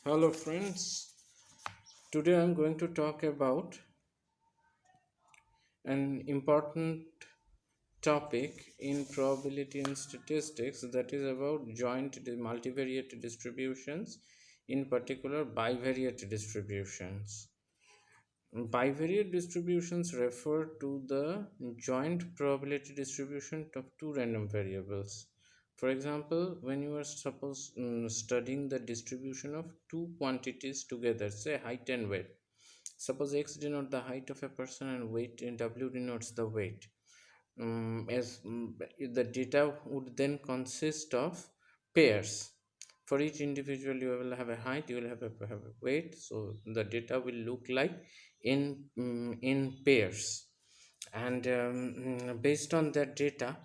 Hello friends, today I'm going to talk about an important topic in probability and statistics, that is about joint multivariate distributions, in particular bivariate distributions. Bivariate distributions refer to the joint probability distribution of two random variables. For example, when you are studying the distribution of two quantities together, say height and weight. Suppose x denotes the height of a person and weight and w denotes the weight. The data would then consist of pairs. For each individual, you will have a height, you will have a weight. So the data will look like in pairs, and based on that data,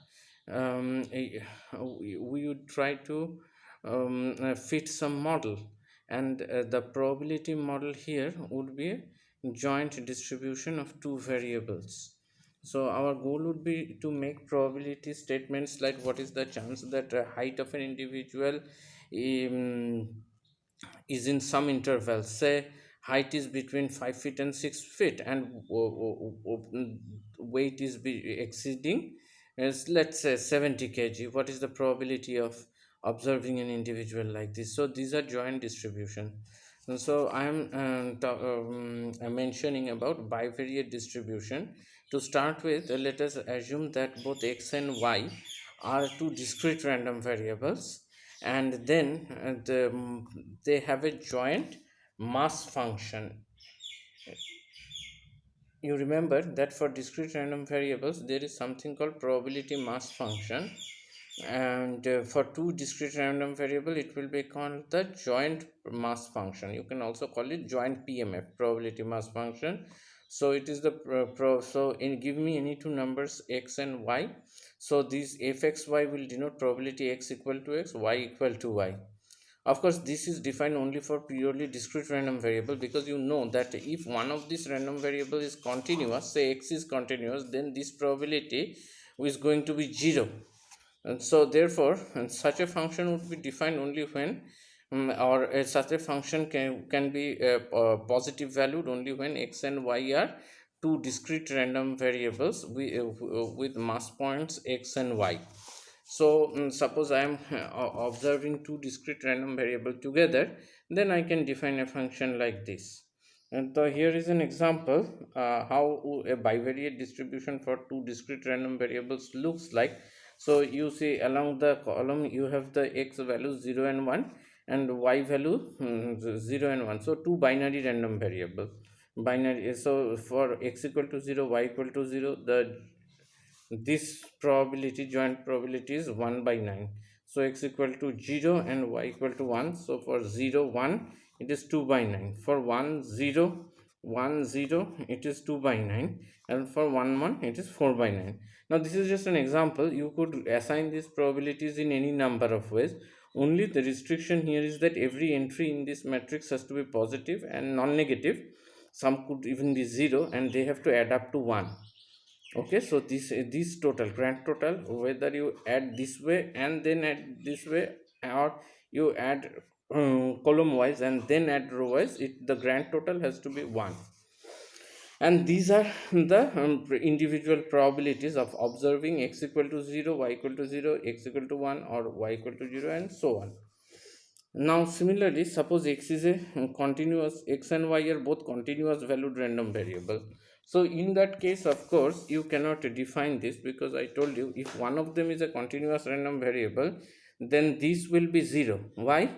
we would try to fit some model, and the probability model here would be a joint distribution of two variables. So our goal would be to make probability statements like what is the chance that height of an individual um, is in some interval. Say height is between 5 feet and 6 feet, and weight is exceeding, as let's say 70 kg. What is the probability of observing an individual like this? So these are joint distribution. And so I am mentioning about bivariate distribution. To start with, let us assume that both x and y are two discrete random variables, and then they have a joint mass function. You remember that for discrete random variables there is something called probability mass function, and for two discrete random variable it will be called the joint mass function. You can also call it joint PMF, probability mass function. So it is the so give me any two numbers x and y. So these fxy will denote probability x equal to x, y equal to y. Of course, this is defined only for purely discrete random variable, because you know that if one of these random variable is continuous, say x is continuous, then this probability is going to be 0. And so therefore, and such a function would be defined only when or such a function can be positive valued only when x and y are two discrete random variables with mass points x and y. So suppose I am observing two discrete random variable together, then I can define a function like this. And so here is an example how a bivariate distribution for two discrete random variables looks like. So you see along the column you have the x values 0 and 1, and y value 0 and 1. So two binary random variable. Binary. So for x equal to 0, y equal to 0, this probability, joint probability, is 1 by 9. So x equal to 0 and y equal to 1. So for 0 1 it is 2 by 9. For 1 0 1 0 it is 2 by 9, and for 1 1 it is 4 by 9. Now this is just an example. You could assign these probabilities in any number of ways. Only the restriction here is that every entry in this matrix has to be positive and non-negative. Some could even be 0, and they have to add up to 1. Okay, so this total, grand total, whether you add this way and then add this way, or you add column wise and then add row wise, the grand total has to be 1. And these are the individual probabilities of observing x equal to 0, y equal to 0, x equal to 1, or y equal to 0, and so on. Now similarly, suppose x is a continuous, x and y are both continuous valued random variable. So in that case, of course, you cannot define this, because I told you if one of them is a continuous random variable, then this will be 0. Why?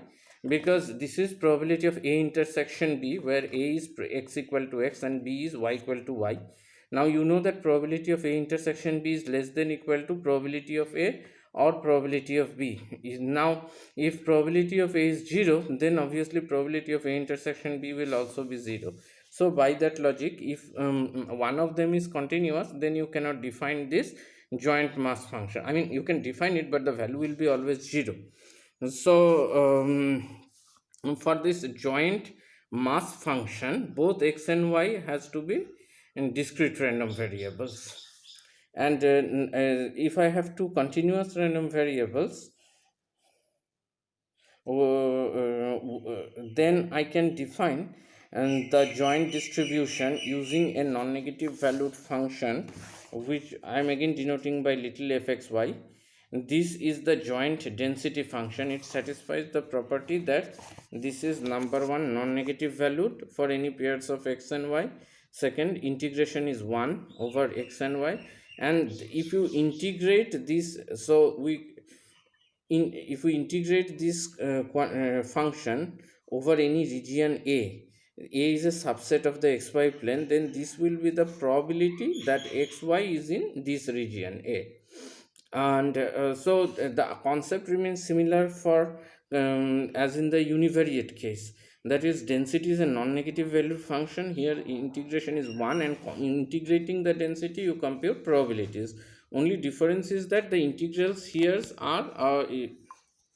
Because this is probability of a intersection b, where a is x equal to x and b is y equal to y. Now you know that probability of a intersection b is less than equal to probability of a or probability of b. Now if probability of a is 0, then obviously probability of a intersection b will also be 0. So by that logic, if one of them is continuous, then you cannot define this joint mass function. I mean, you can define it, but the value will be always 0. So for this joint mass function, both x and y has to be in discrete random variables. And if I have two continuous random variables, then I can define the joint distribution using a non-negative valued function, which I am again denoting by little fxy. This is the joint density function. It satisfies the property that this is number one non-negative valued for any pairs of x and y. Second, integration is 1 over x and y, and if you integrate this, so we if we integrate this function over any region a is a subset of the xy plane, then this will be the probability that xy is in this region a. And the concept remains similar for as in the univariate case, that is density is a non-negative valued function. Here integration is 1, and integrating the density you compute probabilities. Only difference is that the integrals here are